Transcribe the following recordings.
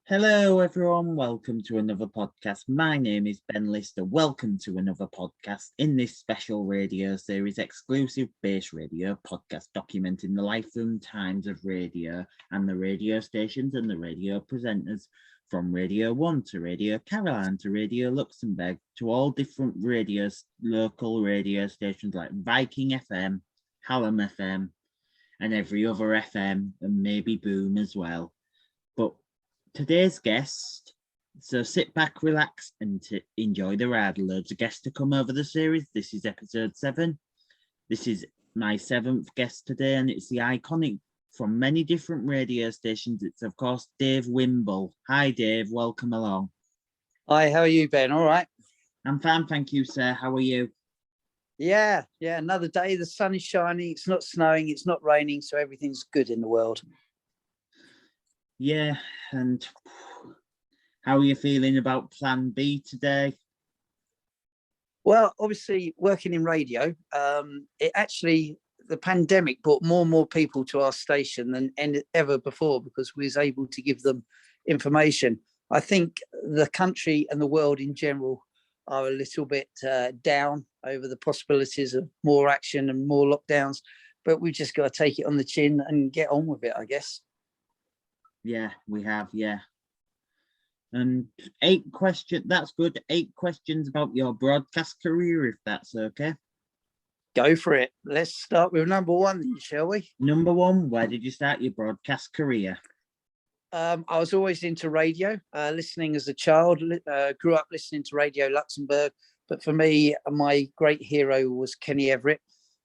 Hello, everyone. Welcome to another podcast. My name is Ben Lister. Welcome to another podcast in this special radio series, exclusive base radio podcast documenting the life and times of radio and the radio stations and the radio presenters from Radio 1 to Radio Caroline to Radio Luxembourg to all different local radio stations like Viking FM, Hallam FM, and every other FM, and maybe Boom as well. But today's guest, so sit back, relax, and enjoy the ride. Loads of guests to come over the series. This is episode 7. This is my 7th guest today, and it's the iconic from many different radio stations. It's, of course, Dave Wimble. Hi, Dave. Welcome along. Hi, how are you, Ben? All right? I'm fine, thank you, sir. How are you? Yeah, another day. The sun is shining. It's not snowing. It's not raining. So everything's good in the world. Yeah, and how are you feeling about Plan B today? Well, obviously, working in radio, the pandemic brought more and more people to our station than ever before because we was able to give them information. I think the country and the world in general are a little bit down over the possibilities of more action and more lockdowns, but we've just got to take it on the chin and get on with it, I guess. Yeah, we have, yeah. And 8 questions, that's good. 8 questions about your broadcast career, if that's okay. Go for it. Let's start with number 1, then, shall we? Number 1, where did you start your broadcast career? I was always into radio, listening as a child, grew up listening to Radio Luxembourg. But for me, my great hero was Kenny Everett.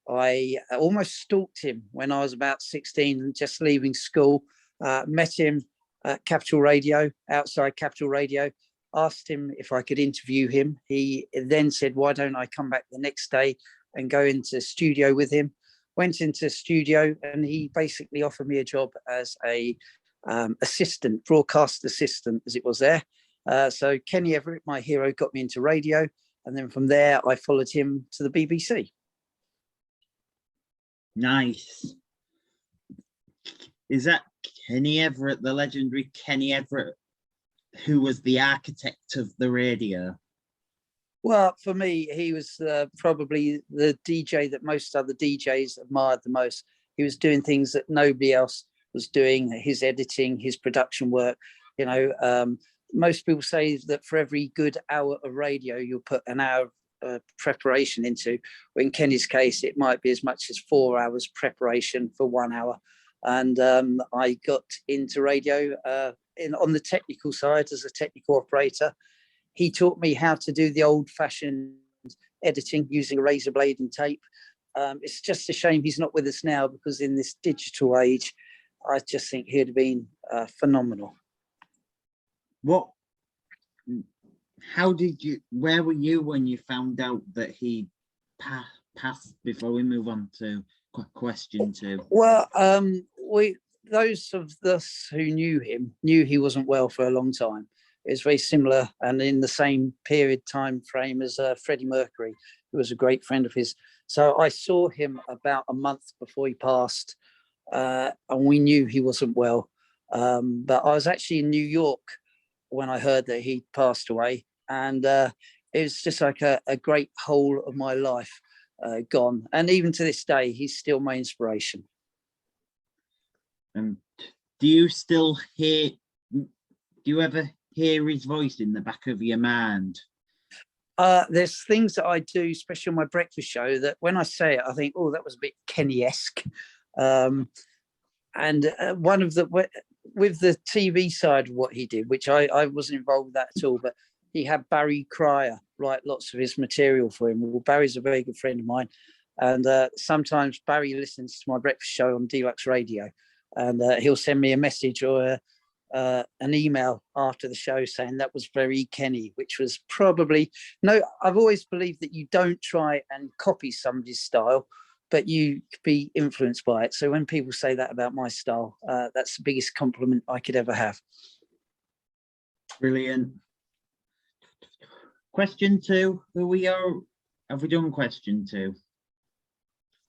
I almost stalked him when I was about 16, just leaving school. Met him at Capital Radio, outside Capital Radio, asked him if I could interview him. He then said, why don't I come back the next day and go into studio with him? Went into studio and he basically offered me a job as a assistant, broadcast assistant as it was there. So Kenny Everett, my hero, got me into radio. And then from there, I followed him to the BBC. Nice. Is that Kenny Everett, the legendary Kenny Everett, who was the architect of the radio? Well, for me, he was probably the DJ that most other DJs admired the most. He was doing things that nobody else was doing, his editing, his production work. You know, most people say that for every good hour of radio, you'll put an hour of preparation into. In Kenny's case, it might be as much as 4 hours preparation for 1 hour. And I got into radio on the technical side as a technical operator. He taught me how to do the old-fashioned editing using a razor blade and tape. It's just a shame he's not with us now because in this digital age, I just think he'd have been phenomenal. Where were you when you found out that he passed, before we move on to question 2? Well, those of us who knew him knew he wasn't well for a long time. It was very similar and in the same time frame as Freddie Mercury, who was a great friend of his. So I saw him about a month before he passed, and we knew he wasn't well. But I was actually in New York when I heard that he passed away, and it was just like a great whole of my life gone. And even to this day, he's still my inspiration. And do you ever hear his voice in the back of your mind? There's things that I do, especially on my breakfast show, that when I say it, I think, oh, that was a bit Kenny-esque. And one of with the TV side of what he did, which I wasn't involved with that at all, but he had Barry Cryer write lots of his material for him. Well, Barry's a very good friend of mine. And sometimes Barry listens to my breakfast show on Deluxe Radio, and he'll send me a message or an email after the show saying that was very Kenny, which was I've always believed that you don't try and copy somebody's style, but you be influenced by it. So when people say that about my style, that's the biggest compliment I could ever have. Brilliant. Question 2, have we done question 2?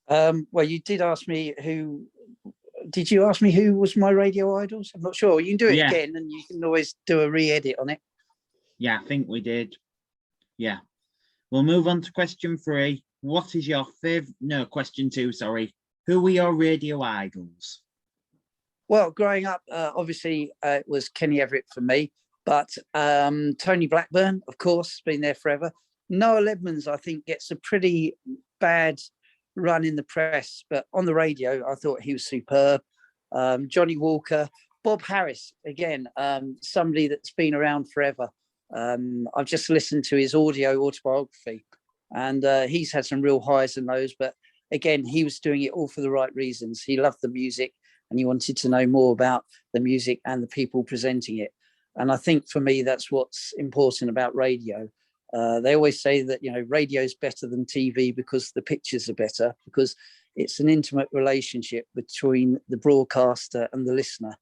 Well, you did ask me did you ask me who was my radio idols? I'm not sure. You can do it Yeah. again, and you can always do a re-edit on it. Yeah, I think we did. Yeah. We'll move on to question 3. What is your favorite? No, question 2, sorry. Who were your radio idols? Well, growing up, obviously, it was Kenny Everett for me, but Tony Blackburn, of course, been there forever. Noel Edmonds, I think, gets a pretty bad run in the press, but on the radio, I thought he was superb. Johnny Walker, Bob Harris, again, somebody that's been around forever. I've just listened to his audio autobiography, and he's had some real highs and lows, but again, he was doing it all for the right reasons. He loved the music, and he wanted to know more about the music and the people presenting it. And I think for me, that's what's important about radio. They always say that, you know, radio is better than TV because the pictures are better, because it's an intimate relationship between the broadcaster and the listener.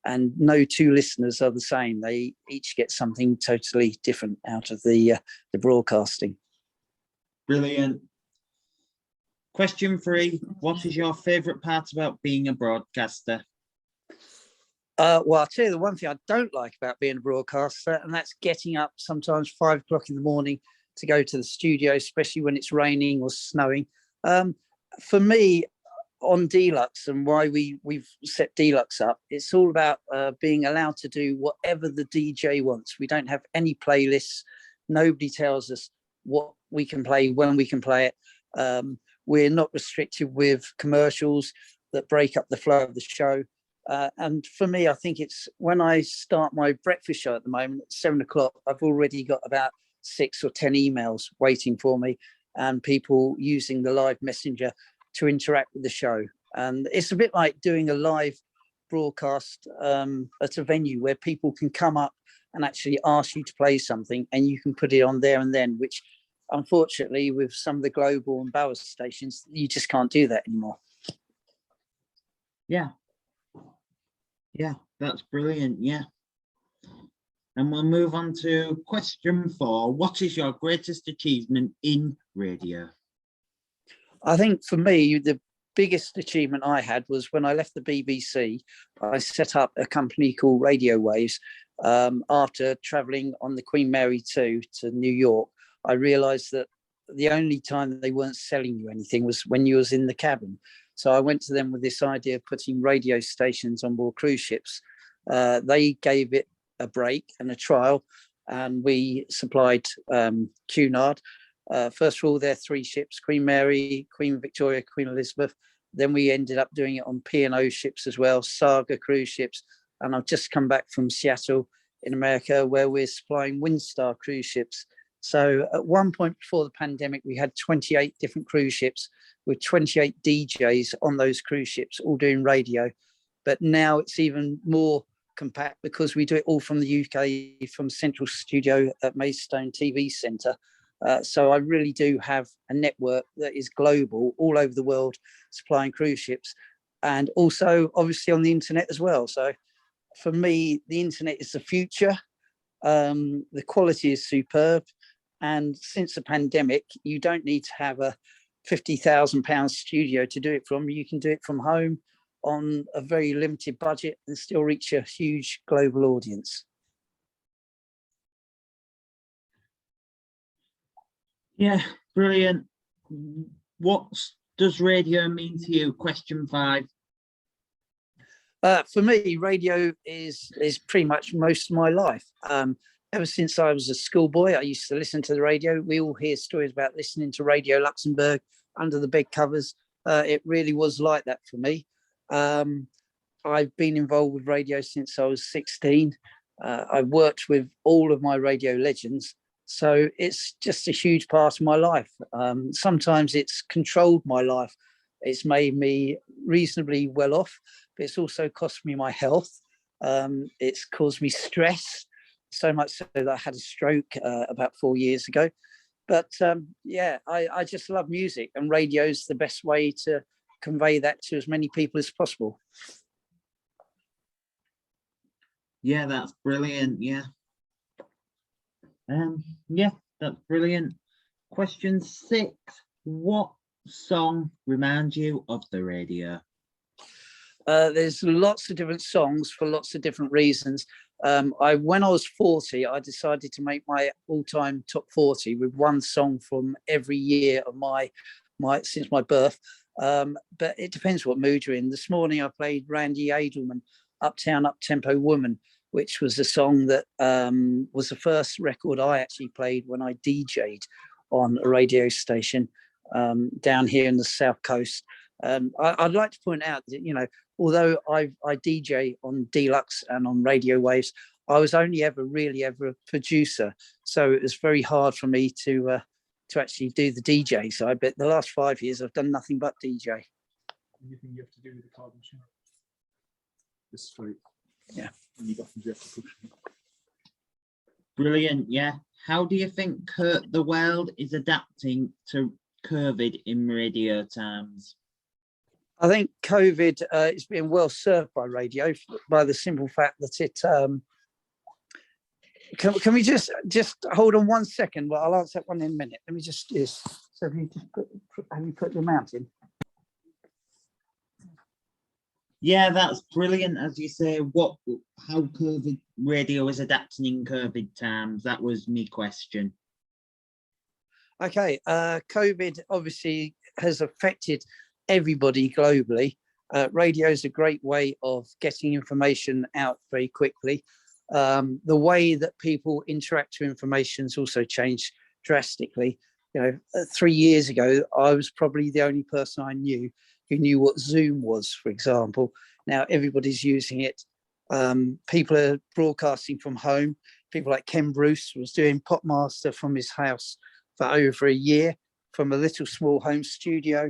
And no two listeners are the same. They each get something totally different out of the broadcasting. Brilliant. Question 3. What is your favourite part about being a broadcaster? Well, I'll tell you the one thing I don't like about being a broadcaster, and that's getting up sometimes 5 o'clock in the morning to go to the studio, especially when it's raining or snowing. For me, on Deluxe, and why we've set Deluxe up, it's all about being allowed to do whatever the DJ wants. We don't have any playlists. Nobody tells us what we can play, when we can play it. We're not restricted with commercials that break up the flow of the show. And for me, I think it's when I start my breakfast show at the moment at 7 o'clock, I've already got about 6 or 10 emails waiting for me, and people using the live messenger to interact with the show. And it's a bit like doing a live broadcast at a venue where people can come up and actually ask you to play something, and you can put it on there and then, which unfortunately with some of the global and Bauer stations, you just can't do that anymore. Yeah, that's brilliant. Yeah. And we'll move on to question 4. What is your greatest achievement in radio? I think for me, the biggest achievement I had was when I left the BBC. I set up a company called Radio Waves. After traveling on the Queen Mary 2 to New York, I realized that the only time they weren't selling you anything was when you was in the cabin. So I went to them with this idea of putting radio stations on board cruise ships. They gave it a break and a trial, and we supplied Cunard. First of all, there are 3 ships: Queen Mary, Queen Victoria, Queen Elizabeth. Then we ended up doing it on P&O ships as well, thourgh cruise ships. And I've just come back from Seattle in America, where we're supplying Windstar cruise ships. So at one point before the pandemic, we had 28 different cruise ships with 28 DJs on those cruise ships, all doing radio. But now it's even more compact because we do it all from the UK, from Central Studio at Maidstone TV Centre. So I really do have a network that is global, all over the world, supplying cruise ships, and also obviously on the internet as well. So for me, the internet is the future. The quality is superb. And since the pandemic, you don't need to have a £50,000 studio to do it from. You can do it from home on a very limited budget and still reach a huge global audience. Yeah, brilliant. What does radio mean to you? Question 5. For me, radio is pretty much most of my life. Ever since I was a schoolboy, I used to listen to the radio. We all hear stories about listening to Radio Luxembourg under the bed covers. It really was like that for me. I've been involved with radio since I was 16. I worked with all of my radio legends. So it's just a huge part of my life. Sometimes it's controlled my life. It's made me reasonably well off, but it's also cost me my health. It's caused me stress, so much so that I had a stroke about 4 years ago. But I just love music, and radio's the best way to convey that to as many people as possible. Yeah, that's brilliant. Yeah. Yeah, that's brilliant. Question 6. What song reminds you of the radio? There's lots of different songs for lots of different reasons. When I was 40, I decided to make my all-time top 40 with one song from every year of my since my birth. But it depends what mood you're in. This morning I played Randy Edelman, Uptown Uptempo Woman, which was a song that was the first record I actually played when I DJ'd on a radio station down here in the South Coast. I'd like to point out that, you know, although I DJ on Deluxe and on radio waves, I was only ever a producer. So it was very hard for me to actually do the DJ side. But the last 5 years, I've done nothing but DJ. Anything you have to do with the card machine? Just straight. Yeah. And you buttons you have to push. Brilliant. Yeah. How do you think the world is adapting to COVID in radio terms? I think COVID is being well served by radio by the simple fact that it. Can we just hold on 1 second? Well, I'll answer that one in a minute. Let me just. Yes. So have you put the amount in? Yeah, that's brilliant. As you say, how COVID radio is adapting in COVID times. That was my question. Okay, COVID obviously has affected everybody globally. Radio is a great way of getting information out very quickly. The way that people interact with information has also changed drastically. You know, 3 years ago, I was probably the only person I knew who knew what Zoom was, for example. Now everybody's using it. People are broadcasting from home. People like Ken Bruce was doing Popmaster from his house for over a year from a little small home studio.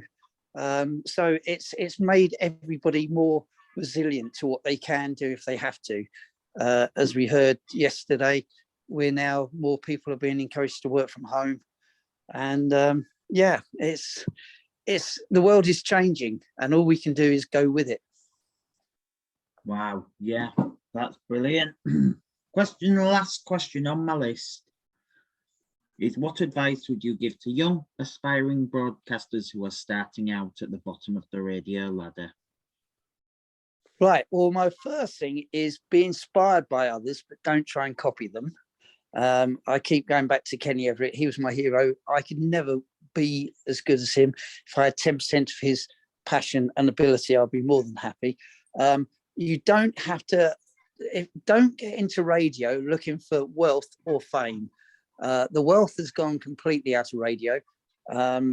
So it's made everybody more resilient to what they can do if they have to. As we heard yesterday, more people are being encouraged to work from home. And yeah, the world is changing and all we can do is go with it. Wow. Yeah, that's brilliant. Last question on my list is, what advice would you give to young aspiring broadcasters who are starting out at the bottom of the radio ladder? Right. Well, my first thing is be inspired by others, but don't try and copy them. I keep going back to Kenny Everett. He was my hero. I could never be as good as him. If I had 10% of his passion and ability, I'd be more than happy. You don't have to, don't get into radio looking for wealth or fame. The wealth has gone completely out of radio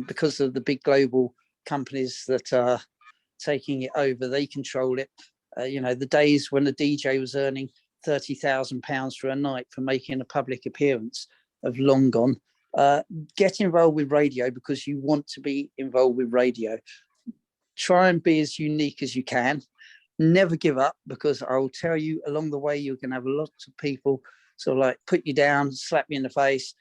because of the big global companies that are taking it over. They control it. You know, the days when the DJ was earning £30,000 for a night for making a public appearance have long gone. Get involved with radio because you want to be involved with radio. Try and be as unique as you can. Never give up, because I will tell you along the way you're going to have lots of people sort of like put you down, slap you in the face.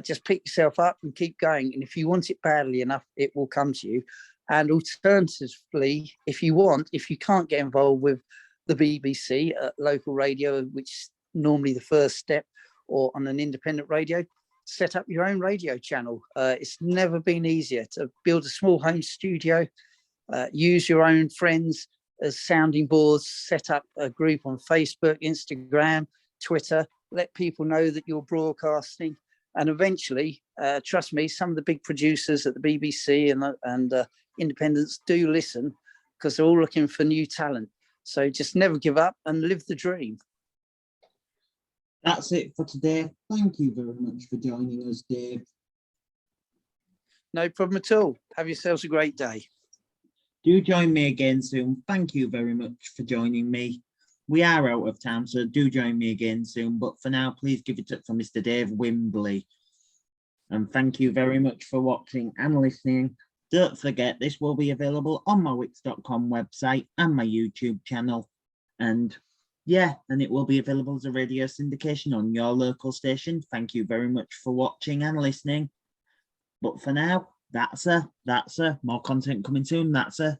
Just pick yourself up and keep going. And if you want it badly enough, it will come to you. And alternatively, if you can't get involved with the BBC, local radio, which is normally the first step, or on an independent radio, set up your own radio channel. It's never been easier to build a small home studio, use your own friends as sounding boards, set up a group on Facebook, Instagram, Twitter, let people know that you're broadcasting. And eventually, trust me, some of the big producers at the BBC and independents do listen, because they're all looking for new talent. So just never give up and live the dream. That's it for today. Thank you very much for joining us, Dave. No problem at all. Have yourselves a great day. Do join me again soon. Thank you very much for joining me. We are out of time, so do join me again soon. But for now, please give it up for Mr. Dave Wimble. And thank you very much for watching and listening. Don't forget, this will be available on my wix.com website and my YouTube channel. And yeah, and it will be available as a radio syndication on your local station. Thank you very much for watching and listening. But for now, that's more content coming soon. That's a.